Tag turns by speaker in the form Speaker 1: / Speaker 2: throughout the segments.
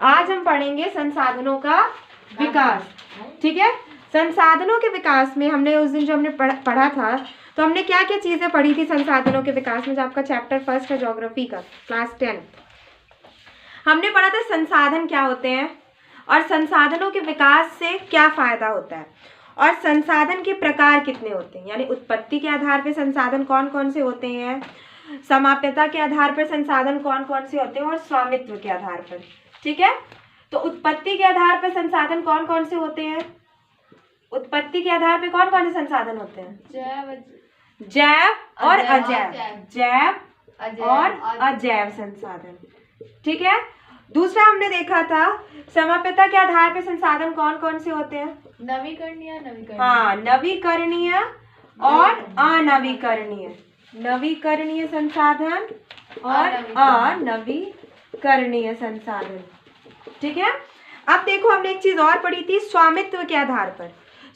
Speaker 1: आज हम पढ़ेंगे संसाधनों का विकास। ठीक है, संसाधनों के विकास में हमने उस दिन जो हमने पढ़ा था, तो हमने क्या क्या चीजें पढ़ी थी संसाधनों के विकास में, जो आपका चैप्टर फर्स्ट है ज्योग्राफी का, क्लास 10। हमने पढ़ा था संसाधन क्या होते हैं और संसाधनों के विकास से क्या फायदा होता है, और संसाधन के प्रकार कितने होते हैं, यानी उत्पत्ति के आधार पर संसाधन कौन कौन से होते हैं, समाप्यता के आधार पर संसाधन कौन कौन से होते हैं, और स्वामित्व के आधार पर। ठीक है, तो उत्पत्ति के आधार पर संसाधन कौन कौन से होते हैं, उत्पत्ति के आधार पर कौन कौन से संसाधन होते हैं, जैव और अजैव, जैव और अजैव संसाधन। ठीक है, दूसरा हमने देखा था समाप्यता के आधार पर संसाधन कौन कौन से होते हैं,
Speaker 2: नवीकरणीय,
Speaker 1: हाँ, नवीकरणीय और अनवीकरणीय, नवीकरणीय संसाधन और अनवीकरणीय संसाधन। ठीक है, अब देखो हमने एक चीज और पढ़ी थी, स्वामित्व के आधार पर।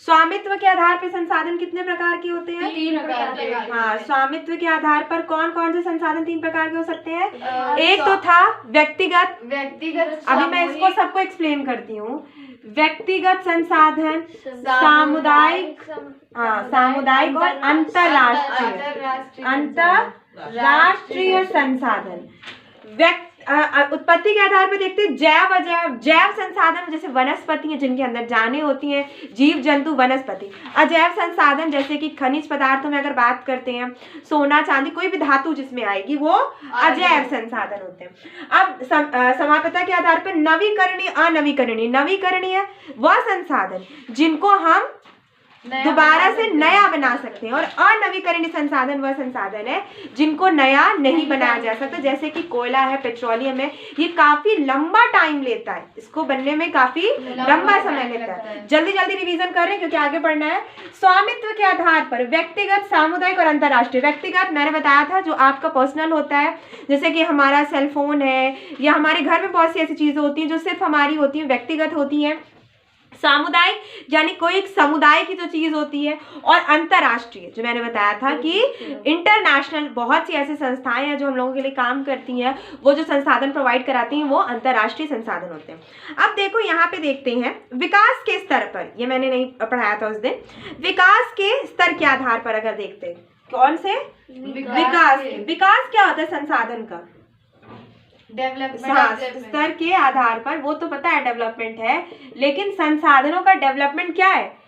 Speaker 1: स्वामित्व के आधार पर संसाधन कितने प्रकार के होते हैं,
Speaker 2: 3 प्रकार के।
Speaker 1: हाँ, स्वामित्व के आधार पर कौन कौन से संसाधन 3 प्रकार के हो सकते हैं। एक तो था व्यक्तिगत, अभी मैं इसको सबको एक्सप्लेन करती हूँ। व्यक्तिगत संसाधन, सामुदायिक, हाँ, सामुदायिक और अंतरराष्ट्रीय संसाधन। उत्पत्ति के आधार पर देखते हैं जैव अजैव। जैव संसाधन जैसे वनस्पति है, जिनके अंदर जानें होती हैं, जीव जंतु वनस्पति। अजैव संसाधन जैसे कि खनिज पदार्थों में अगर बात करते हैं, सोना चांदी, कोई भी धातु जिसमें आएगी वो अजैव संसाधन होते हैं। अब समाप्यता के आधार पर नवीकरणीय, अनवीकरणीय। नवीकरणीय वह संसाधन जिनको हम दोबारा से नया बना सकते हैं, और अनवीकरणीय संसाधन वह संसाधन है जिनको नया नहीं बनाया जा सकता, जैसे कि कोयला है, पेट्रोलियम है। ये काफी लंबा टाइम लेता है, इसको बनने में काफी लंबा समय लेता है। जल्दी जल्दी रिवीजन कर रहे हैं क्योंकि आगे बढ़ना है। स्वामित्व के आधार पर व्यक्तिगत, सामुदायिक और अंतर्राष्ट्रीय। व्यक्तिगत मैंने बताया था जो आपका पर्सनल होता है, जैसे कि हमारा सेल फोन है, या हमारे घर में बहुत सी ऐसी चीजें होती हैं जो सिर्फ हमारी होती हैं, व्यक्तिगत होती हैं। सामुदायिक यानी कोई एक समुदाय की जो चीज होती है, और अंतर्राष्ट्रीय जो मैंने बताया था कि इंटरनेशनल, बहुत सी ऐसी संस्थाएं हैं जो हम लोगों के लिए काम करती हैं, वो जो संसाधन प्रोवाइड कराती हैं वो अंतर्राष्ट्रीय संसाधन होते हैं। अब देखो यहाँ पे देखते हैं विकास के स्तर पर, ये मैंने नहीं पढ़ाया था उस दिन। विकास के स्तर के आधार पर अगर देखते हैं, कौन से विकास क्या होता है संसाधन का, स्तर के आधार पर, वो तो पता है डेवलपमेंट है, लेकिन संसाधनों का डेवलपमेंट क्या है,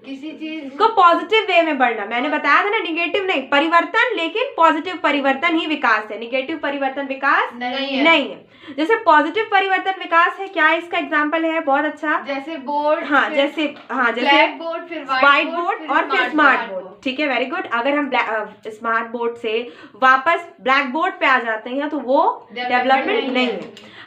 Speaker 2: किसी चीज
Speaker 1: को पॉजिटिव वे में बढ़ना। मैंने बताया था ना, निगेटिव नहीं, परिवर्तन, लेकिन पॉजिटिव परिवर्तन ही विकास है, निगेटिव परिवर्तन विकास नहीं है। जैसे पॉजिटिव परिवर्तन विकास है, क्या इसका एग्जांपल है बहुत अच्छा,
Speaker 2: जैसे बोर्ड,
Speaker 1: जैसे
Speaker 2: ब्लैक बोर्ड, फिर
Speaker 1: व्हाइट बोर्ड और फिर स्मार्ट बोर्ड। ठीक है, वेरी गुड। अगर हम स्मार्ट बोर्ड से वापस ब्लैक बोर्ड पे आ जाते हैं तो वो डेवलपमेंट नहीं है।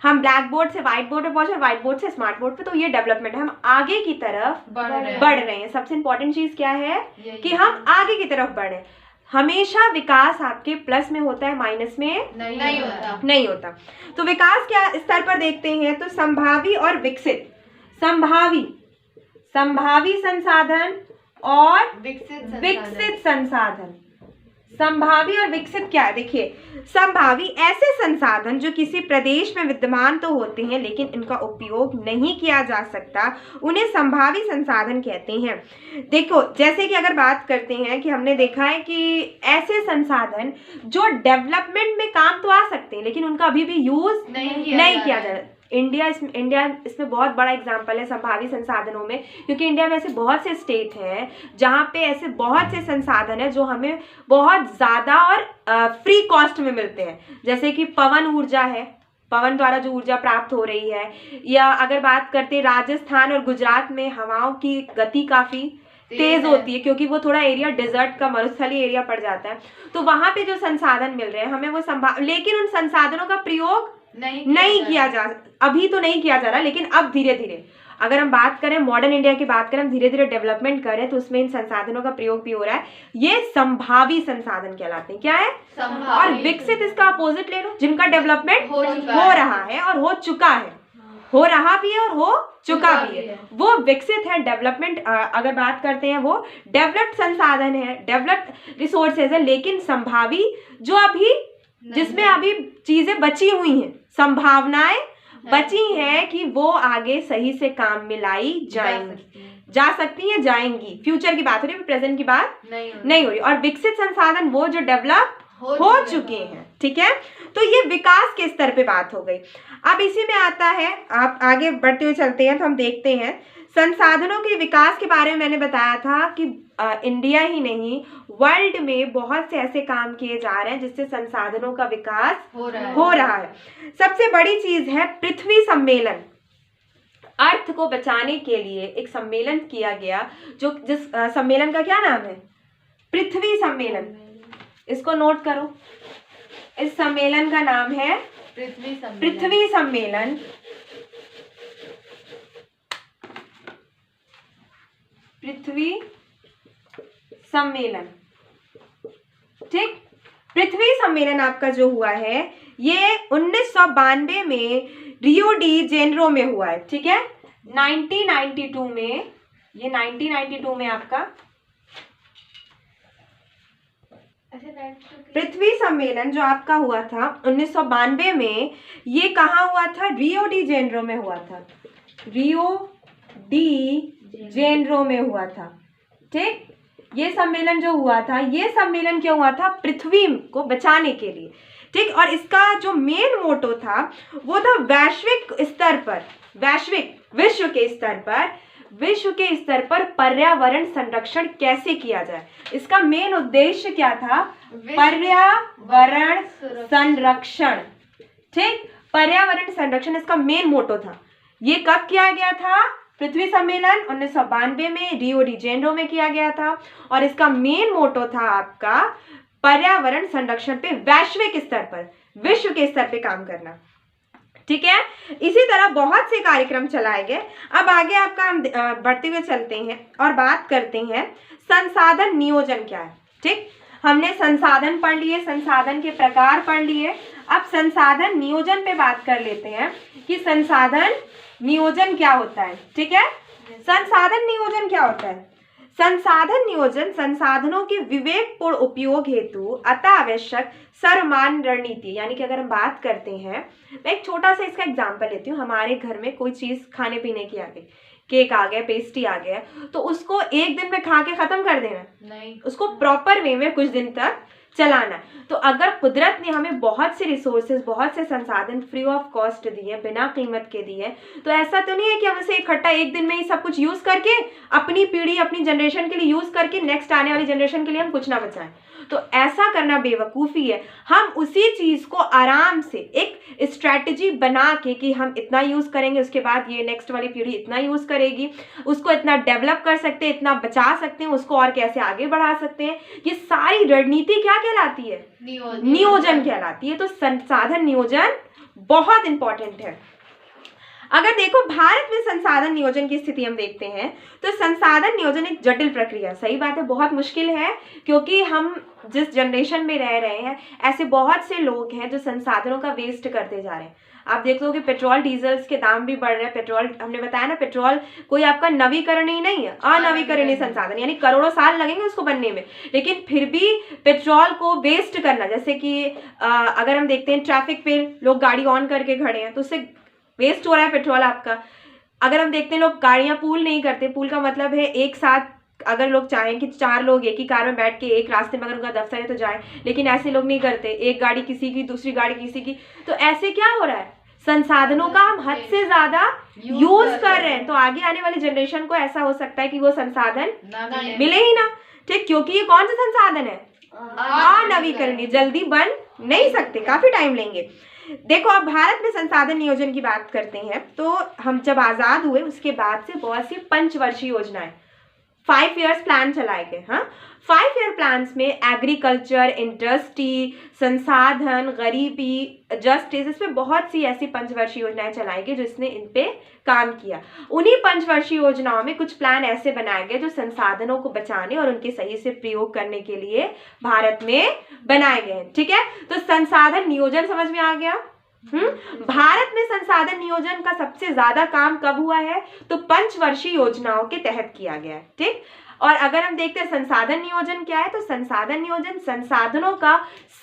Speaker 1: हम ब्लैक बोर्ड से व्हाइट बोर्ड पे पहुंचे, व्हाइट बोर्ड से स्मार्ट बोर्ड पे, तो ये डेवलपमेंट है, हम आगे की तरफ बढ़ रहे हैं। सबसे इंपॉर्टेंट चीज क्या है कि हम आगे की तरफ बढ़े। हमेशा विकास आपके प्लस में होता है, माइनस में नहीं होता। तो विकास क्या स्तर पर देखते हैं, तो संभावी और विकसित, संभावी संसाधन और विकसित संसाधन। संभावी और विकसित क्या है, देखिए, संभावी ऐसे संसाधन जो किसी प्रदेश में विद्यमान तो होते हैं लेकिन इनका उपयोग नहीं किया जा सकता, उन्हें संभावी संसाधन कहते हैं। देखो, जैसे कि अगर बात करते हैं कि हमने देखा है कि ऐसे संसाधन जो डेवलपमेंट में काम तो आ सकते हैं लेकिन उनका अभी भी यूज नहीं किया जा रहा। इंडिया इसमें बहुत बड़ा एग्जाम्पल है संभावी संसाधनों में, क्योंकि इंडिया में ऐसे बहुत से स्टेट हैं जहाँ पे ऐसे बहुत से संसाधन हैं जो हमें बहुत ज़्यादा और फ्री कॉस्ट में मिलते हैं। जैसे कि पवन ऊर्जा है, पवन द्वारा जो ऊर्जा प्राप्त हो रही है, या अगर बात करते हैं राजस्थान और गुजरात में हवाओं की गति काफ़ी तेज होती है, क्योंकि वो थोड़ा एरिया डेजर्ट का, मरुस्थलीय एरिया पड़ जाता है, तो वहाँ पे जो संसाधन मिल रहे हैं हमें वो लेकिन उन संसाधनों का प्रयोग नहीं किया जा, अभी तो नहीं किया जा रहा, लेकिन अब धीरे धीरे, अगर हम बात करें मॉडर्न इंडिया की बात करें, हम धीरे धीरे डेवलपमेंट करें तो उसमें इन संसाधनों का प्रयोग भी हो रहा है। ये संभावी संसाधन कहलाते हैं। क्या है, और विकसित इसका अपोजिट ले लो, जिनका डेवलपमेंट हो रहा है और हो चुका है, हो रहा भी है और हो चुका भी है, वो विकसित है। डेवलपमेंट अगर बात करते हैं वो डेवलप्ड संसाधन है, डेवलप्ड रिसोर्सेज है, लेकिन संभावी जो अभी जिसमें अभी चीजें बची हुई हैं, संभावनाएं बची हैं कि वो आगे सही से काम में लाई जाएंगी, जा सकती हैं, जाएंगी। फ्यूचर की बात हो रही है, प्रेजेंट की बात नहीं हो रही। और विकसित संसाधन वो जो डेवलप हो चुके हैं, ठीक है। तो ये विकास के स्तर पे बात हो गई। अब इसी में आता है, आप आगे बढ़ते हुए चलते हैं तो हम देखते हैं संसाधनों के विकास के बारे में। मैंने बताया था कि इंडिया ही नहीं, वर्ल्ड में बहुत से ऐसे काम किए जा रहे हैं जिससे संसाधनों का विकास हो रहा है। सबसे बड़ी चीज है पृथ्वी सम्मेलन। अर्थ को बचाने के लिए एक सम्मेलन किया गया, जिस सम्मेलन का क्या नाम है? पृथ्वी सम्मेलन। इसको नोट करो, इस सम्मेलन का नाम है पृथ्वी सम्मेलन। पृथ्वी सम्मेलन, ठीक। पृथ्वी सम्मेलन आपका जो हुआ है ये 1992 में रियो डी जेनेरो में हुआ है, ठीक है। 1992 में, ये 1992 में आपका पृथ्वी सम्मेलन जो आपका हुआ था 1992 में, ये कहाँ हुआ था? रियो डी जेनेरो में हुआ था। रियो डी जेनेरो में हुआ था, ठीक। ये सम्मेलन जो हुआ था, ये सम्मेलन क्यों हुआ था? पृथ्वी को बचाने के लिए, ठीक। और इसका जो मेन मोटो था वो था वैश्विक स्तर पर, विश्व के स्तर पर पर्यावरण संरक्षण कैसे किया जाए। इसका मेन उद्देश्य क्या था? पर्यावरण संरक्षण, ठीक। पर्यावरण संरक्षण इसका मेन मोटो था। ये कब किया गया था? पृथ्वी सम्मेलन 1992 में रियो डी जेनेरो में किया गया था। और इसका मेन मोटो था आपका पर्यावरण संरक्षण पे वैश्विक स्तर पर, विश्व के स्तर पे काम करना, ठीक है। इसी तरह बहुत से कार्यक्रम चलाए गए। अब आगे आपका हम बढ़ते हुए चलते हैं और बात करते हैं संसाधन नियोजन क्या है, ठीक। हमने संसाधन पढ़ लिए, संसाधन के प्रकार पढ़ लिए। अब संसाधन नियोजन पे बात कर लेते हैं कि संसाधन नियोजन क्या होता है, ठीक है। संसाधन नियोजन क्या होता है? संसाधन नियोजन संसाधनों के विवेकपूर्ण उपयोग हेतु अति आवश्यक सर्वमान्य रणनीति। यानी कि अगर हम बात करते हैं, मैं एक छोटा सा इसका एग्जांपल लेती हूँ। हमारे घर में कोई चीज खाने पीने की आ गई, केक आ गया, पेस्ट्री आ गया, तो उसको एक दिन में खा के खत्म कर देना नहीं, उसको प्रॉपर वे में कुछ दिन तक चलाना। तो अगर कुदरत ने हमें बहुत से रिसोर्सेज, बहुत से संसाधन फ्री ऑफ कॉस्ट दिए, बिना कीमत के दिए, तो ऐसा तो नहीं है कि हम इसे इकट्ठा एक दिन में ही सब कुछ यूज करके अपनी पीढ़ी, अपनी जनरेशन के लिए यूज करके नेक्स्ट आने वाली जनरेशन के लिए हम कुछ ना बचाएं। तो ऐसा करना बेवकूफ़ी है। हम उसी चीज़ को आराम से एक स्ट्रैटेजी बना के कि हम इतना यूज़ करेंगे, उसके बाद ये नेक्स्ट वाली पीढ़ी इतना यूज़ करेगी, उसको इतना डेवलप कर सकते हैं, इतना बचा सकते हैं, उसको और कैसे आगे बढ़ा सकते हैं, ये सारी रणनीति क्या कहलाती है? नियोजन कहलाती है। तो संसाधन नियोजन बहुत इंपॉर्टेंट है। अगर देखो भारत में संसाधन नियोजन की स्थिति हम देखते हैं तो संसाधन नियोजन एक जटिल प्रक्रिया, सही बात है, बहुत मुश्किल है, क्योंकि हम जिस जनरेशन में रह रहे हैं ऐसे बहुत से लोग हैं जो संसाधनों का वेस्ट करते जा रहे हैं। आप देख लो कि पेट्रोल डीजल्स के दाम भी बढ़ रहे हैं। पेट्रोल, हमने बताया ना, पेट्रोल कोई आपका नवीकरणीय नहीं है, अनवीकरणीय संसाधन, यानी करोड़ों साल लगेंगे उसको बनने में, लेकिन फिर भी पेट्रोल को वेस्ट करना, जैसे कि अगर हम देखते हैं ट्रैफिक पे लोग गाड़ी ऑन करके खड़े हैं तो उससे वेस्ट हो रहा है पेट्रोल आपका। अगर हम देखते हैं लोग गाड़ियां पूल नहीं करते, पूल का मतलब है एक साथ अगर लोग चाहें कि 4 लोग एक ही कार में बैठ के एक रास्ते में अगर उनका दफ्तर है तो जाए, लेकिन ऐसे लोग नहीं करते, एक गाड़ी किसी की, दूसरी गाड़ी किसी की। तो ऐसे क्या हो रहा है? संसाधनों का हम हद से ज्यादा यूज कर रहे हैं। तो आगे आने वाली जनरेशन को ऐसा हो सकता है कि वो संसाधन मिले ही ना, ठीक, क्योंकि ये कौन सा संसाधन है? अनवीकरणीय, जल्दी बन नहीं सकते, काफी टाइम लेंगे। देखो अब भारत में संसाधन नियोजन की बात करते हैं तो हम जब आजाद हुए उसके बाद से बहुत सी पंचवर्षीय योजनाएं, 5 years प्लान चलाए गए। हाँ, 5 year प्लान्स में एग्रीकल्चर, इंडस्ट्री, संसाधन, गरीबी, जस्टिस, इसमें बहुत सी ऐसी पंचवर्षीय योजनाएं चलाई गई जिसने इन पे काम किया। उन्हीं पंचवर्षीय योजनाओं में कुछ प्लान ऐसे बनाए गए जो संसाधनों को बचाने और उनके सही से प्रयोग करने के लिए भारत में बनाए गए हैं, ठीक है। तो संसाधन नियोजन समझ में आ गया। भारत में संसाधन नियोजन का सबसे ज्यादा काम कब हुआ है? तो पंचवर्षीय योजनाओं के तहत किया गया है, ठीक। और अगर हम देखते हैं संसाधन नियोजन क्या है, तो संसाधन नियोजन संसाधनों का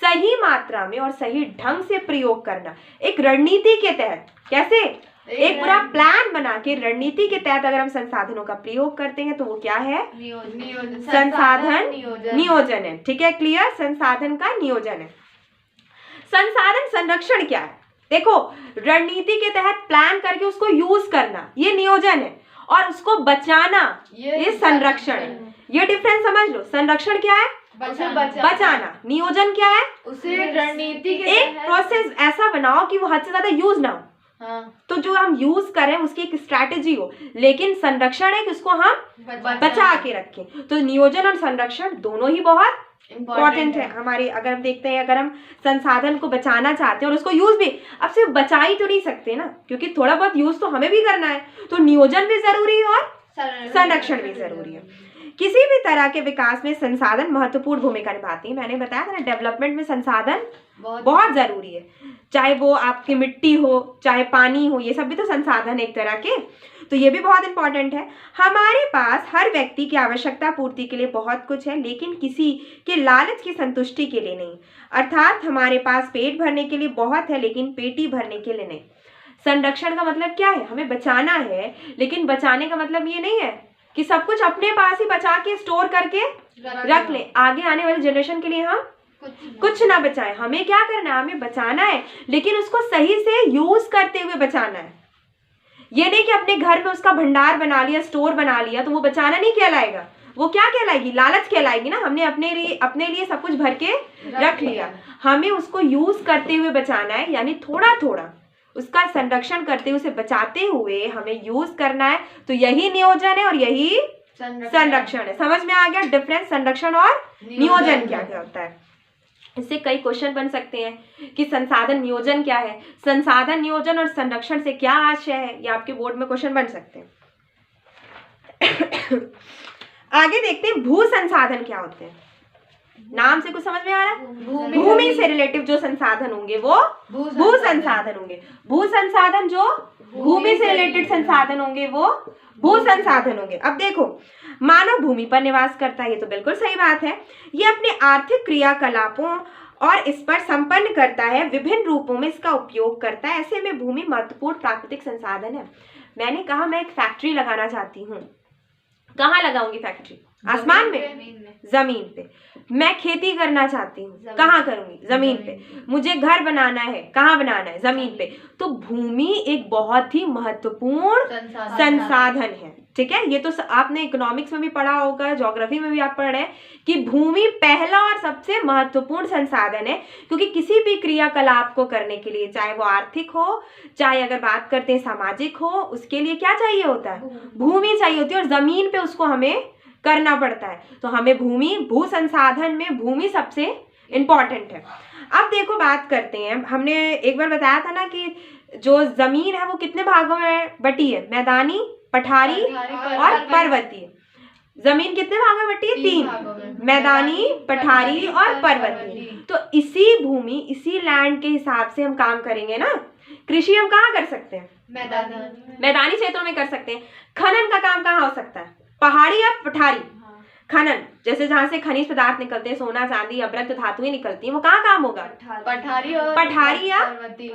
Speaker 1: सही मात्रा में और सही ढंग से प्रयोग करना, एक रणनीति के तहत, कैसे, एक पूरा प्लान बना के रणनीति के तहत अगर हम संसाधनों का प्रयोग करते हैं तो वो क्या है, संसाधन नियोजन है। ठीक है, क्लियर, संसाधन का नियोजन है। संसाधन संरक्षण क्या है, देखो रणनीति के तहत प्लान करके उसको यूज करना ये नियोजन है, और उसको बचाना ये संरक्षण है। ये डिफरेंस समझ लो, संरक्षण क्या है, बचाना, नियोजन क्या है,
Speaker 2: उसे रणनीति के
Speaker 1: एक प्रोसेस ऐसा बनाओ कि वो हद से ज्यादा यूज ना हो। तो जो हम यूज करें उसकी एक स्ट्रैटेजी हो, लेकिन संरक्षण है कि उसको हम बचा के रखें। तो नियोजन और संरक्षण दोनों ही बहुत इम्पोर्टेंट है हमारे। अगर हम देखते हैं, अगर हम संसाधन को बचाना चाहते हैं और उसको यूज भी, अब सिर्फ बचा ही तो नहीं सकते ना, क्योंकि थोड़ा बहुत यूज तो हमें भी करना है, तो नियोजन भी जरूरी है और संरक्षण भी जरूरी है। किसी भी तरह के विकास में संसाधन महत्वपूर्ण भूमिका निभाती है। मैंने बताया था ना, डेवलपमेंट में संसाधन बहुत जरूरी है, चाहे वो आपकी मिट्टी हो, चाहे पानी हो, ये सब भी तो संसाधन एक तरह के, तो ये भी बहुत इंपॉर्टेंट है। हमारे पास हर व्यक्ति की आवश्यकता पूर्ति के लिए बहुत कुछ है, लेकिन किसी के लालच की संतुष्टि के लिए नहीं। अर्थात हमारे पास पेट भरने के लिए बहुत है, लेकिन पेटी भरने के लिए नहीं। संरक्षण का मतलब क्या है, हमें बचाना है, लेकिन बचाने का मतलब ये नहीं है कि सब कुछ अपने पास ही बचा के स्टोर करके रख ले, आगे आने वाले जनरेशन के लिए हम कुछ ना बचाएं। हमें क्या करना है, हमें बचाना है, लेकिन उसको सही से यूज करते हुए बचाना है। ये नहीं कि अपने घर में उसका भंडार बना लिया, स्टोर बना लिया, तो वो बचाना नहीं कहलाएगा, वो क्या कहलाएगी, लालच कहलाएगी ना। हमने अपने लिए सब कुछ भर के रख लिया, हमें उसको यूज करते हुए बचाना है, यानी थोड़ा थोड़ा उसका संरक्षण करते हुए, उसे बचाते हुए हमें यूज करना है। तो यही नियोजन है और यही संरक्षण है। समझ में आ गया डिफरेंस, संरक्षण और नियोजन क्या क्या होता है। इससे कई क्वेश्चन बन सकते हैं कि संसाधन नियोजन क्या है, संसाधन नियोजन और संरक्षण से क्या आशय है, ये आपके बोर्ड में क्वेश्चन बन सकते हैं। आगे देखते हैं भू संसाधन क्या होते हैं। नाम से कुछ समझ में आ रहा है, भूमि से रिलेटिव जो संसाधन होंगे वो भू संसाधन होंगे। भू संसाधन जो भूमि से रिलेटेड संसाधन होंगे वो भू संसाधन होंगे। अब देखो, मानव भूमि पर निवास करता है, ये तो बिल्कुल सही बात है। ये अपने आर्थिक क्रियाकलापों और इस पर संपन्न करता है, विभिन्न रूपों में इसका उपयोग करता है। ऐसे में भूमि महत्वपूर्ण प्राकृतिक संसाधन है। मैंने कहा मैं एक फैक्ट्री लगाना चाहती हूँ, कहाँ लगाऊंगी फैक्ट्री, आसमान में, जमीन पे। मैं खेती करना चाहती हूँ, कहाँ करूंगी, जमीन पे। मुझे घर बनाना है, कहाँ बनाना है, जमीन पे। तो भूमि एक बहुत ही महत्वपूर्ण संसाधन है। ठीक है, ये तो आपने इकोनॉमिक्स में भी पढ़ा होगा, ज्योग्राफी में भी आप पढ़ रहे हैं कि भूमि पहला और सबसे महत्वपूर्ण संसाधन है, क्योंकि किसी भी क्रियाकलाप को करने के लिए, चाहे वो आर्थिक हो, चाहे अगर बात करते हैं सामाजिक हो, उसके लिए क्या चाहिए होता है, भूमि चाहिए होती है, और जमीन पे उसको हमें करना पड़ता है। तो हमें भूमि, भू संसाधन में भूमि सबसे इंपॉर्टेंट है। अब देखो बात करते हैं, हमने एक बार बताया था ना कि जो जमीन है वो कितने भागों में बटी है, मैदानी, पठारी और पर्वतीय। जमीन कितने भागों में बटी है, 3, मैदानी, पठारी और पर्वतीय। तो इसी भूमि, इसी लैंड के हिसाब से हम काम करेंगे ना। कृषि हम कहाँ कर सकते हैं, मैदानी क्षेत्रों में कर सकते हैं। खनन का काम कहाँ हो सकता है, पहाड़ी या पठारी। खनन जैसे जहाँ से खनिज पदार्थ निकलते हैं, सोना चांदी अभ्रक धातुएं निकलती हैं, वो कहाँ काम होगा, पठारी या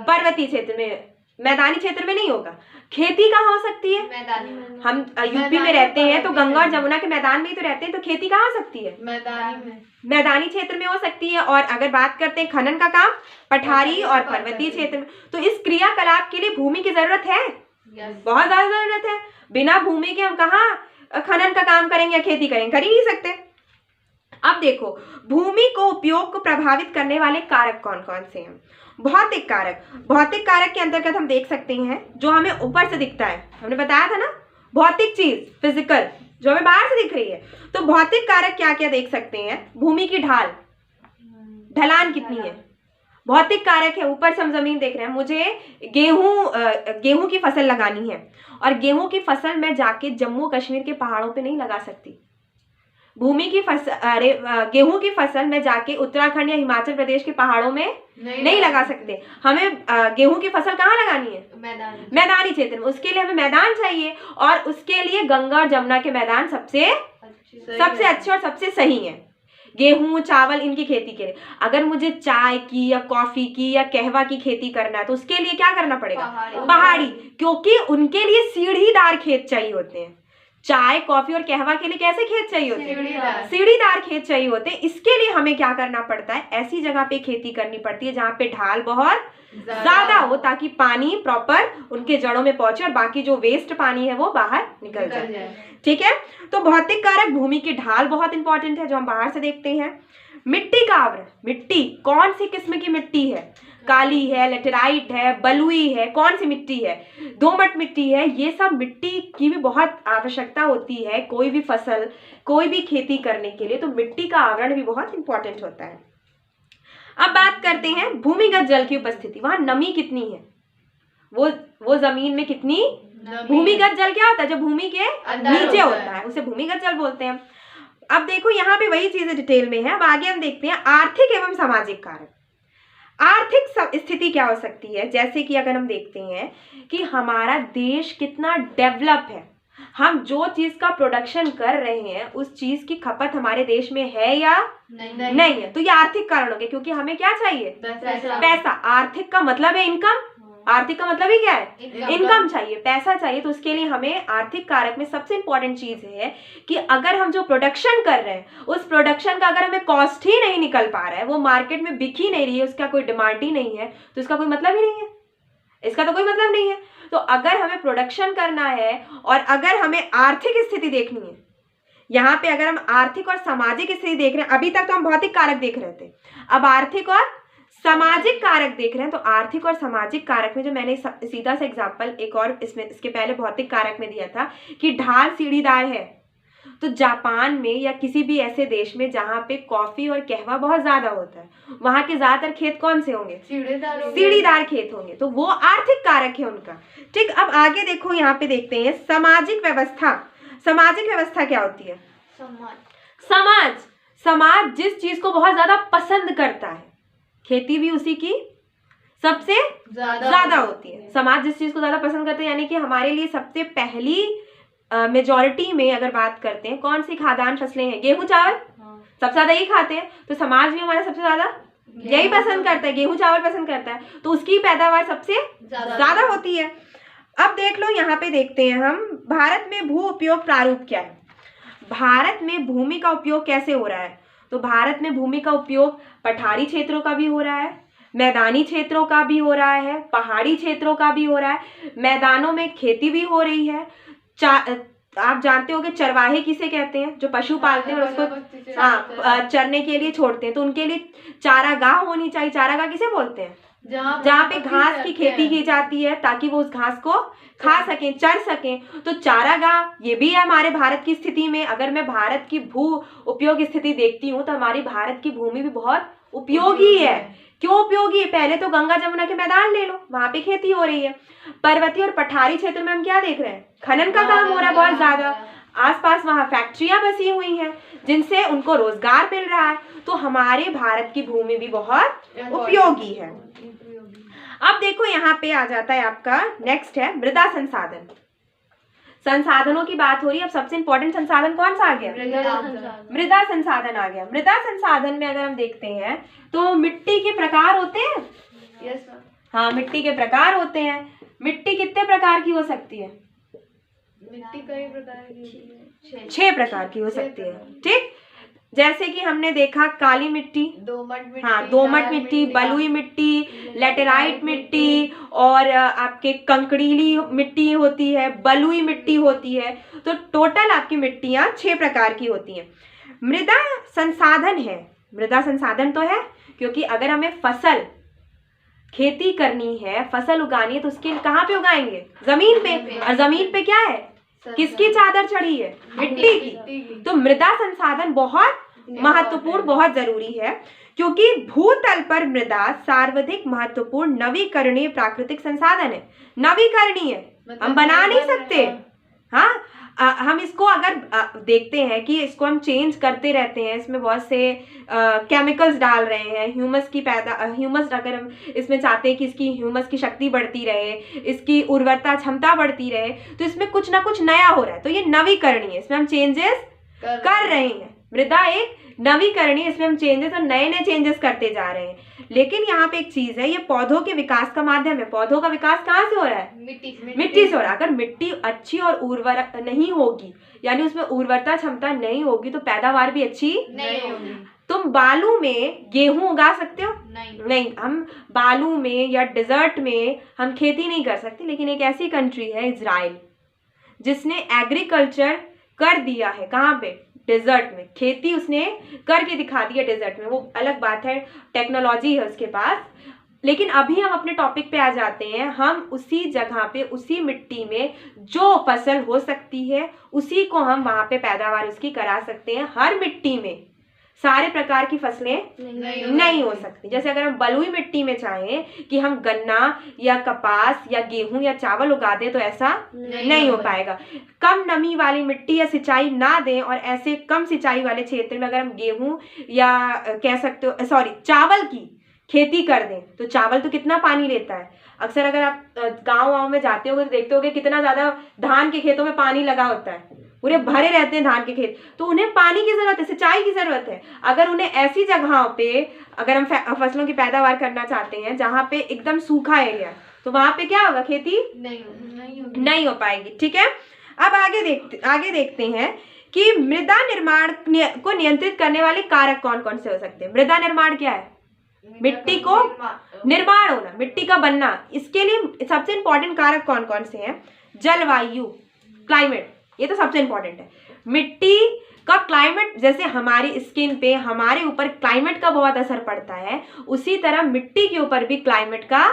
Speaker 1: पर्वतीय क्षेत्र में, मैदानी क्षेत्र में नहीं होगा। खेती कहाँ हो सकती है, मैदानी में। हम यूपी में रहते हैं तो गंगा और जमुना के मैदान में ही तो रहते हैं, तो खेती कहाँ हो सकती है, मैदानी क्षेत्र में हो सकती है। और अगर बात करते हैं खनन का काम, पठारी और पर्वतीय क्षेत्र में। तो इस क्रियाकलाप के लिए भूमि की जरूरत है, बहुत ज्यादा जरूरत है। बिना भूमि के हम कहाँ खनन का काम करेंगे या खेती करेंगे, कर ही नहीं सकते। अब देखो, भूमि को उपयोग को प्रभावित करने वाले कारक कौन कौन से हैं। भौतिक कारक, भौतिक कारक के अंतर्गत हम देख सकते हैं जो हमें ऊपर से दिखता है, हमने बताया था ना, भौतिक चीज, फिजिकल, जो हमें बाहर से दिख रही है। तो भौतिक कारक क्या क्या देख सकते हैं, भूमि की ढाल, ढलान कितनी है, भौतिक कारक है। ऊपर से हम जमीन देख रहे हैं, मुझे गेहूं की फसल लगानी है, और गेहूं की फसल मैं जाके जम्मू कश्मीर के पहाड़ों पे नहीं लगा सकती। भूमि की फसल, गेहूं की फसल में जाके उत्तराखंड या हिमाचल प्रदेश के पहाड़ों में नहीं लगा सकते। हमें गेहूं की फसल कहाँ लगानी है, मैदानी क्षेत्र में। उसके लिए हमें मैदान चाहिए, और उसके लिए गंगा और जमुना के मैदान सबसे सबसे अच्छे और सबसे सही है। गेहूं चावल इनकी खेती के लिए। अगर मुझे चाय की या कॉफी की या कहवा की खेती करना है तो उसके लिए क्या करना पड़ेगा? पहाड़ी, क्योंकि उनके लिए सीढ़ीदार खेत चाहिए होते हैं। चाय कॉफी और कहवा के लिए कैसे खेत चाहिए होते हैं? सीढ़ीदार खेत चाहिए होते हैं। इसके लिए हमें क्या करना पड़ता है? ऐसी जगह पे खेती करनी पड़ती है जहाँ पे ढाल बहुत ज्यादा हो, ताकि पानी प्रॉपर उनके जड़ों में पहुंचे और बाकी जो वेस्ट पानी है वो बाहर निकल जाए। ठीक है, तो भौतिक कारक भूमि की ढाल बहुत इंपॉर्टेंट है जो हम बाहर से देखते हैं। मिट्टी का आवरण, मिट्टी कौन सी किस्म की मिट्टी है? काली है, लेटेराइट है, बलुई है, कौन सी मिट्टी है? दोमट मिट्टी है। ये सब मिट्टी की भी बहुत आवश्यकता होती है कोई भी फसल, कोई भी खेती करने के लिए, तो मिट्टी का आवरण भी बहुत इंपॉर्टेंट होता है। अब बात करते हैं भूमिगत जल की उपस्थिति। वहां नमी कितनी है? वो जमीन में कितनी? भूमिगत जल क्या होता है? जो भूमि के नीचे होता है उसे भूमिगत जल बोलते हैं। अब देखो यहाँ पे वही चीजें डिटेल में है। अब आगे हम देखते हैं आर्थिक एवं सामाजिक कारक। आर्थिक स्थिति क्या हो सकती है? जैसे कि अगर हम देखते हैं कि हमारा देश कितना डेवलप है, हम जो चीज का प्रोडक्शन कर रहे हैं उस चीज की खपत हमारे देश में है या नहीं है, तो ये आर्थिक कारण हो गए। क्योंकि हमें क्या चाहिए? पैसा। आर्थिक का मतलब है इनकम। आर्थिक का मतलब ही क्या है? इनकम चाहिए, पैसा चाहिए। तो उसके लिए हमें आर्थिक कारक में सबसे इंपॉर्टेंट चीज है कि अगर हम जो प्रोडक्शन कर रहे हैं उस प्रोडक्शन का अगर हमें कॉस्ट ही नहीं निकल पा रहा है, वो मार्केट में बिक ही नहीं रही है, उसका कोई डिमांड ही नहीं है, तो इसका कोई मतलब ही नहीं है। इसका तो कोई मतलब नहीं है। तो अगर हमें प्रोडक्शन करना है और अगर हमें आर्थिक स्थिति देखनी है, यहाँ पे अगर हम आर्थिक और सामाजिक स्थिति देख रहे हैं, अभी तक तो हम भौतिक कारक देख रहे थे, अब आर्थिक और सामाजिक कारक देख रहे हैं। तो आर्थिक और सामाजिक कारक में जो मैंने सीधा सा एग्जांपल एक और इसमें इसके पहले भौतिक कारक में दिया था कि ढाल सीढ़ीदार है, तो जापान में या किसी भी ऐसे देश में जहाँ पे कॉफी और कहवा बहुत ज्यादा होता है, वहां के ज्यादातर खेत कौन से होंगे? सीढ़ीदार खेत होंगे। तो वो आर्थिक कारक है उनका। ठीक, अब आगे देखो, यहाँ पे देखते हैं सामाजिक व्यवस्था। सामाजिक व्यवस्था क्या होती है? समाज जिस चीज को बहुत ज्यादा पसंद करता है, खेती भी उसी की सबसे ज्यादा होती है। समाज जिस चीज को ज्यादा पसंद करते हैं, यानी कि हमारे लिए सबसे पहली मेजॉरिटी में अगर बात करते हैं कौन सी खाद्यान्न फसलें हैं? गेहूं चावल। सबसे ज्यादा यही खाते हैं, तो समाज भी हमारा सबसे ज्यादा यही पसंद करता है, गेहूं चावल पसंद करता है, तो उसकी पैदावार सबसे ज्यादा होती है। अब देख लो, यहाँ पे देखते हैं हम भारत में भू उपयोग प्रारूप क्या है। भारत में भूमि का उपयोग कैसे हो रहा है? तो भारत में भूमि का उपयोग पठारी क्षेत्रों का भी हो रहा है, मैदानी क्षेत्रों का भी हो रहा है, पहाड़ी क्षेत्रों का भी हो रहा है। मैदानों में खेती भी हो रही है। आप जानते हो कि चरवाहे किसे कहते हैं? जो पशु पालते हैं और उसको चरने के लिए छोड़ते हैं, तो उनके लिए चारागाह होनी चाहिए। चारागाह किसे बोलते हैं? जहाँ पे घास की खेती की जाती है ताकि वो उस घास को खा सकें, चर सकें। तो चारागाह ये भी है हमारे भारत की स्थिति में। अगर मैं भारत की भू उपयोग स्थिति देखती हूँ तो हमारी भारत की भूमि भी बहुत उपयोगी है। क्यों उपयोगी है? पहले तो गंगा जमुना के मैदान ले लो, वहां पे खेती हो रही है। पर्वतीय और पठारी क्षेत्र में हम क्या देख रहे हैं? खनन का काम हो रहा है बहुत ज्यादा। आसपास वहां फैक्ट्रियां बसी हुई हैं जिनसे उनको रोजगार मिल रहा है। तो हमारे भारत की भूमि भी बहुत उपयोगी है। अब देखो, यहाँ पे आ जाता है आपका नेक्स्ट है मृदा संसाधन। संसाधनों की बात हो रही है। अब सबसे इंपॉर्टेंट संसाधन कौन सा आ गया? मृदा संसाधन आ गया। मृदा संसाधन में अगर हम देखते हैं तो मिट्टी के प्रकार होते हैं।
Speaker 2: Yes sir.
Speaker 1: हाँ, मिट्टी के प्रकार होते हैं। मिट्टी कितने प्रकार की हो सकती है?
Speaker 2: मिट्टी कई प्रकार की होती है।
Speaker 1: 6 प्रकार की हो सकती है। ठीक, जैसे कि हमने देखा काली मिट्टी,
Speaker 2: दोमट मिट्टी,
Speaker 1: हाँ दोमट मिट्टी, बलुई मिट्टी, लेटेराइट मिट्टी और आपके कंकड़ीली मिट्टी होती है, बलुई मिट्टी होती है। तो टोटल आपकी मिट्टियां 6 प्रकार की होती हैं। मृदा संसाधन है। मृदा संसाधन तो है क्योंकि अगर हमें फसल खेती करनी है, फसल उगानी है, तो उसके कहाँ पे उगाएंगे? जमीन पे। और जमीन पे क्या है? किसकी चादर चढ़ी है? मिट्टी की। तो मृदा संसाधन बहुत महत्वपूर्ण, बहुत जरूरी है क्योंकि भूतल पर मृदा सर्वाधिक महत्वपूर्ण नवीकरणीय प्राकृतिक संसाधन है। नवीकरणीय हम बना नहीं सकते। हाँ, हम इसको अगर देखते हैं कि इसको हम चेंज करते रहते हैं, इसमें बहुत से केमिकल्स डाल रहे हैं, ह्यूमस अगर हम इसमें चाहते हैं कि इसकी ह्यूमस की शक्ति बढ़ती रहे, इसकी उर्वरता क्षमता बढ़ती रहे, तो इसमें कुछ ना कुछ नया हो रहा है। तो ये नवीकरणीय है, इसमें हम चेंजेस कर रहे हैं। मृदा एक नवीकरणीय, इसमें हम चेंजेस और नए नए चेंजेस करते जा रहे हैं। लेकिन यहाँ पे एक चीज है, ये पौधों के विकास का माध्यम है। पौधों का विकास कहाँ से हो रहा है? मिट्टी से हो रहा है। अगर मिट्टी अच्छी और उर्वर नहीं होगी, यानी उसमें उर्वरता क्षमता नहीं होगी, तो पैदावार भी अच्छी
Speaker 2: नहीं होगी।
Speaker 1: तुम बालू में गेहूं उगा सकते हो?
Speaker 2: नहीं।
Speaker 1: हम बालू में या डिजर्ट में हम खेती नहीं कर सकते। लेकिन एक ऐसी कंट्री है इजराइल, जिसने एग्रीकल्चर कर दिया है। कहाँ पे? डेजर्ट में। खेती उसने करके दिखा दी है डेजर्ट में। वो अलग बात है, टेक्नोलॉजी है उसके पास। लेकिन अभी हम अपने टॉपिक पे आ जाते हैं। हम उसी जगह पे, उसी मिट्टी में जो फसल हो सकती है, उसी को हम वहां पे पैदावार उसकी करा सकते हैं। हर मिट्टी में सारे प्रकार की फसलें नहीं हो सकती। जैसे अगर हम बलुई मिट्टी में चाहें कि हम गन्ना या कपास या गेहूं या चावल उगा दें, तो ऐसा नहीं हो पाएगा। कम नमी वाली मिट्टी या सिंचाई ना दें, और ऐसे कम सिंचाई वाले क्षेत्र में अगर हम गेहूं या कह सकते हो चावल की खेती कर दें, तो चावल तो कितना पानी लेता है। अक्सर अगर आप गाँव में जाते होगे तो देखते होगे कितना ज्यादा धान के खेतों में पानी लगा होता है, पूरे भरे रहते हैं धान के खेत। तो उन्हें पानी की जरूरत है, सिंचाई की जरूरत है। अगर उन्हें ऐसी जगहों पे अगर हम फसलों की पैदावार करना चाहते हैं जहाँ पे एकदम सूखा एरिया, तो वहां पे क्या होगा? खेती नहीं हो पाएगी। ठीक है, अब आगे देखते हैं कि मृदा निर्माण को नियंत्रित करने वाले कारक कौन कौन से हो सकते हैं। मृदा निर्माण क्या है? मिट्टी को निर्माण होना, मिट्टी का बनना। इसके लिए सबसे इंपॉर्टेंट कारक कौन कौन से हैं? जलवायु, क्लाइमेट, ये तो सबसे इंपॉर्टेंट है। मिट्टी का क्लाइमेट, जैसे हमारी स्किन पे, हमारे ऊपर क्लाइमेट का बहुत असर पड़ता है, उसी तरह मिट्टी के ऊपर भी क्लाइमेट का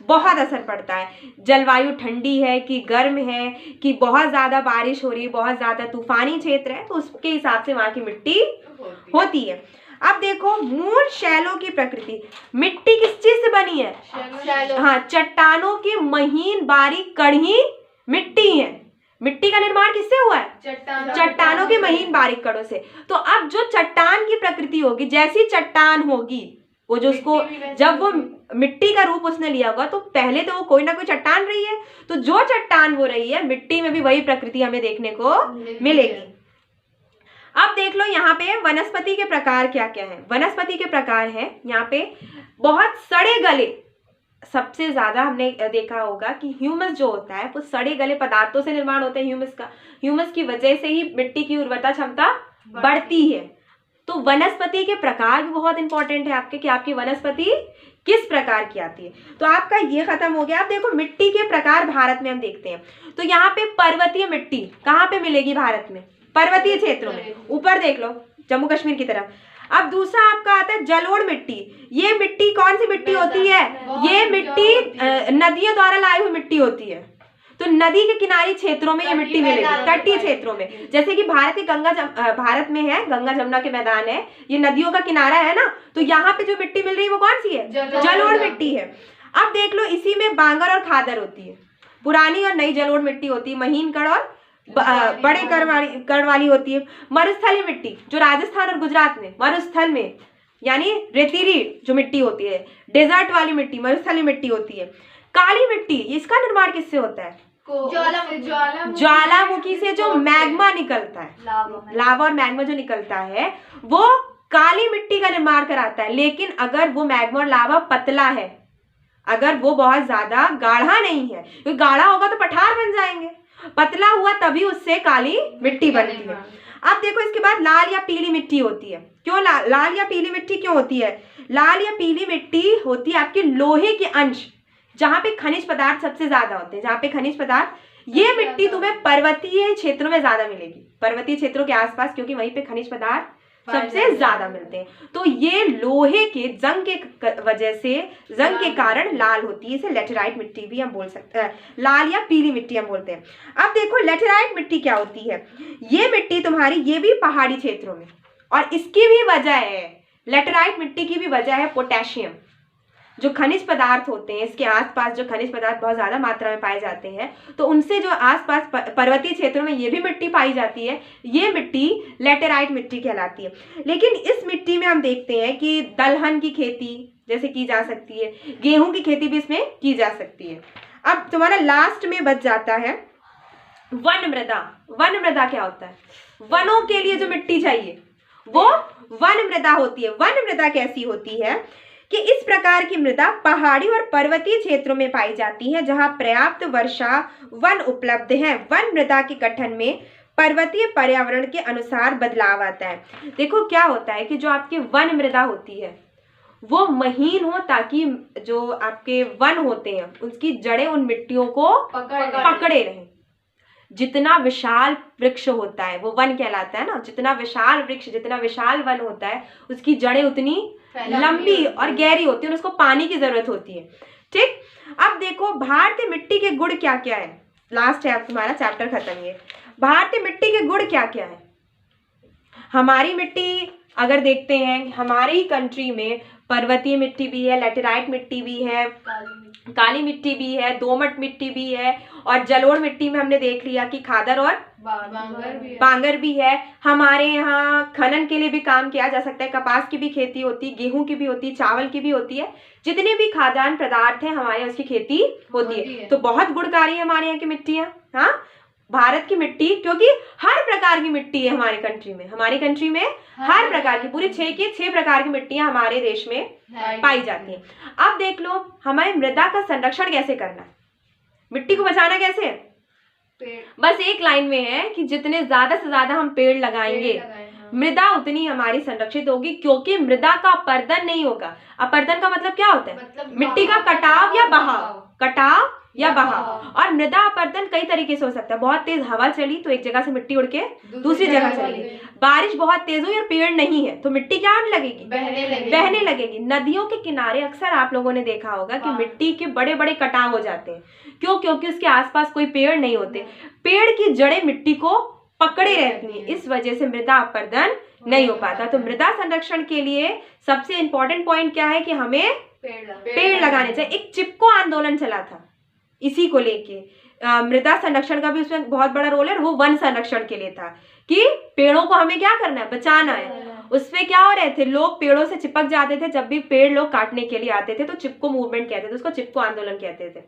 Speaker 1: बहुत असर पड़ता है। जलवायु ठंडी है कि गर्म है, कि बहुत ज्यादा बारिश हो रही है, बहुत ज्यादा तूफानी क्षेत्र है, तो उसके हिसाब से वहां की मिट्टी होती है। अब देखो मूल शैलों की प्रकृति। मिट्टी किस चीज से बनी है? हाँ, चट्टानों की महीन बारीक कड़ी मिट्टी है। मिट्टी का निर्माण किससे हुआ है? चट्टानों के महीन बारीक कणों से। तो अब जो चट्टान की प्रकृति होगी, जैसी चट्टान होगी, वो जो उसको जब वो मिट्टी का रूप उसने लिया होगा, तो पहले तो वो कोई ना कोई चट्टान रही है। तो जो चट्टान वो रही है, मिट्टी में भी वही प्रकृति हमें देखने को मिलेगी। अब देख लो यहाँ पे वनस्पति के प्रकार क्या क्या है। वनस्पति के प्रकार है यहाँ पे बहुत सड़े गले। सबसे ज्यादा हमने देखा होगा कि ह्यूमस जो होता है वो सड़े गले पदार्थों से निर्माण होता है। ह्यूमस का, ह्यूमस की वजह से ही मिट्टी की उर्वरता क्षमता बढ़ती है। तो वनस्पति के प्रकार भी बहुत इंपॉर्टेंट है आपके, कि आपकी वनस्पति किस प्रकार की आती है। तो आपका ये खत्म हो गया। अब देखो मिट्टी के प्रकार भारत में हम देखते हैं। तो यहाँ पे पर्वतीय मिट्टी कहाँ पे मिलेगी? भारत में पर्वतीय क्षेत्रों में। ऊपर देख लो, जम्मू कश्मीर की तरफ। अब दूसरा आपका आता है जलोढ़ मिट्टी। ये मिट्टी कौन सी मिट्टी होती है? ये मिट्टी नदियों द्वारा लाई हुई मिट्टी होती है। तो नदी के किनारी क्षेत्रों में ये मिट्टी मिलेगी, तटीय क्षेत्रों में। जैसे कि भारत में है गंगा जमुना के मैदान है, ये नदियों का किनारा है ना, तो यहाँ पे जो मिट्टी मिल रही है वो कौन सी है? जलोढ़ मिट्टी है। अब देख लो इसी में बांगर और खादर होती है। पुरानी और नई जलोढ़ मिट्टी होती है, महीन कण और बड़े कण वाली होती है। मरुस्थलीय मिट्टी जो राजस्थान और गुजरात में मरुस्थल में, यानी रेतीली जो मिट्टी होती है, डेजर्ट वाली मिट्टी मरुस्थलीय मिट्टी होती है। काली मिट्टी, इसका निर्माण किससे होता है? ज्वालामुखी से जो मैग्मा निकलता है, लावा और मैग्मा जो निकलता है, वो काली मिट्टी का निर्माण कराता है। लेकिन अगर वो मैग्मा और लावा पतला है, अगर वो बहुत ज्यादा गाढ़ा नहीं है, क्योंकि गाढ़ा होगा तो पठार बन जाएंगे, पतला हुआ तभी उससे काली मिट्टी बनती है। अब देखो इसके बाद लाल या पीली मिट्टी होती है। क्यों लाल या पीली मिट्टी क्यों होती है? लाल या पीली मिट्टी होती है आपकी लोहे के अंश, जहाँ पे खनिज पदार्थ सबसे ज्यादा होते हैं, जहाँ पे खनिज पदार्थ, ये मिट्टी तुम्हें पर्वतीय क्षेत्रों में ज्यादा मिलेगी, पर्वतीय क्षेत्रों के आसपास, क्योंकि वहीं पे खनिज पदार्थ सबसे ज्यादा मिलते हैं। तो ये लोहे के जंग के वजह से, जंग के कारण लाल होती है। इसे लेटेराइट मिट्टी भी हम बोल सकते हैं, लाल या पीली मिट्टी हम बोलते हैं। अब देखो लेटेराइट मिट्टी क्या होती है। ये मिट्टी तुम्हारी, ये भी पहाड़ी क्षेत्रों में, और इसकी भी वजह है, लेटेराइट मिट्टी की भी वजह है पोटेशियम। जो खनिज पदार्थ होते हैं, इसके आसपास जो खनिज पदार्थ बहुत ज्यादा मात्रा में पाए जाते हैं, तो उनसे जो आसपास पर्वतीय क्षेत्रों में ये भी मिट्टी पाई जाती है, ये मिट्टी लेटेराइट मिट्टी कहलाती है। लेकिन इस मिट्टी में हम देखते हैं कि दलहन की खेती जैसे की जा सकती है, गेहूं की खेती भी इसमें की जा सकती है। अब तुम्हारा लास्ट में बच जाता है वन मृदा, वन मृदा क्या होता है? वनों के लिए जो मिट्टी चाहिए वो वन मृदा होती है। वन मृदा कैसी होती है कि इस प्रकार की मृदा पहाड़ी और पर्वतीय क्षेत्रों में पाई जाती है जहां पर्याप्त वर्षा वन उपलब्ध है। वन मृदा के गठन में पर्वतीय पर्यावरण के अनुसार बदलाव आता है। देखो क्या होता है कि जो आपकी वन मृदा होती है वो महीन हो ताकि जो आपके वन होते हैं उसकी जड़ें उन मिट्टियों को पकड़े रहें। जितना विशाल वृक्ष होता है वो वन कहलाता है ना, जितना विशाल वृक्ष, जितना विशाल वन होता है उसकी जड़ें उतनी लंबी और गहरी होती है और उसको पानी की जरूरत होती है। ठीक, अब देखो भारतीय मिट्टी के गुण क्या क्या है। लास्ट है अब तुम्हारा चैप्टर खत्म। ये भारतीय मिट्टी के गुण क्या क्या है। हमारी मिट्टी अगर देखते हैं हमारी कंट्री में पर्वतीय मिट्टी भी है, लैटेराइट मिट्टी भी है, काली मिट्टी भी है, दोमट मिट्टी भी है और जलोढ़ मिट्टी में हमने देख लिया कि खादर और बांगर भी है। हमारे यहाँ खनन के लिए भी काम किया जा सकता है, कपास की भी खेती होती है, गेहूं की भी होती है, चावल की भी होती है, जितने भी खाद्यान्न पदार्थ हैं हमारे यहाँ उसकी खेती होती है। तो बहुत गुणकारी है हमारे यहाँ की मिट्टियाँ। हाँ, भारत की मिट्टी, क्योंकि हर प्रकार की मिट्टी है हमारे कंट्री में, हमारी कंट्री में हर प्रकार की, पूरी 6 प्रकार की मिट्टियां हमारे देश में पाई जाती हैं। अब देख लो हमें मृदा का संरक्षण कैसे करना है, मिट्टी को बचाना कैसे है। बस एक लाइन में है कि जितने ज्यादा से ज्यादा हम पेड़ लगाएंगे मृदा उतनी हमारी संरक्षित होगी, क्योंकि मृदा का अपरदन नहीं होगा। अपरदन का मतलब क्या होता है? मतलब मिट्टी का कटाव या बहाव, कटाव या बहाव। और मृदा अपरदन कई तरीके से हो सकता है। बहुत तेज हवा चली तो एक जगह से मिट्टी उड़ के दूसरी जगह चली, बारिश बहुत तेज हुई और पेड़ नहीं है तो मिट्टी क्या होने लगेगी? बहने लगेगी। नदियों के किनारे अक्सर आप लोगों ने देखा होगा कि मिट्टी के बड़े बड़े कटाव हो जाते हैं। क्यों? क्योंकि उसके आसपास कोई पेड़ नहीं होते, पेड़ की जड़ें मिट्टी को पकड़े रहती हैं, इस वजह से मृदा अपरदन नहीं हो पाता। तो मृदा संरक्षण के लिए सबसे इंपॉर्टेंट पॉइंट क्या है कि हमें पेड़ लगाने चाहिए। एक चिपको आंदोलन चला था इसी को लेके, मृदा संरक्षण का भी उसमें बहुत बड़ा रोल है। वो वन संरक्षण के लिए था कि पेड़ों को हमें क्या करना है? बचाना है। उसमें क्या हो रहे थे, लोग पेड़ों से चिपक जाते थे। जब भी पेड़ लोग काटने के लिए आते थे तो चिपको मूवमेंट कहते थे, उसको चिपको आंदोलन कहते थे।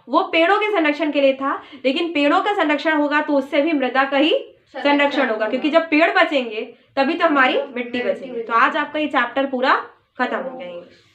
Speaker 1: वो पेड़ों के संरक्षण के लिए था, लेकिन पेड़ों का संरक्षण होगा तो उससे भी मृदा का ही संरक्षण होगा, क्योंकि जब पेड़ बचेंगे तभी तो हमारी मिट्टी बचेगी। तो आज आपका ये चैप्टर पूरा खत्म हो गया है।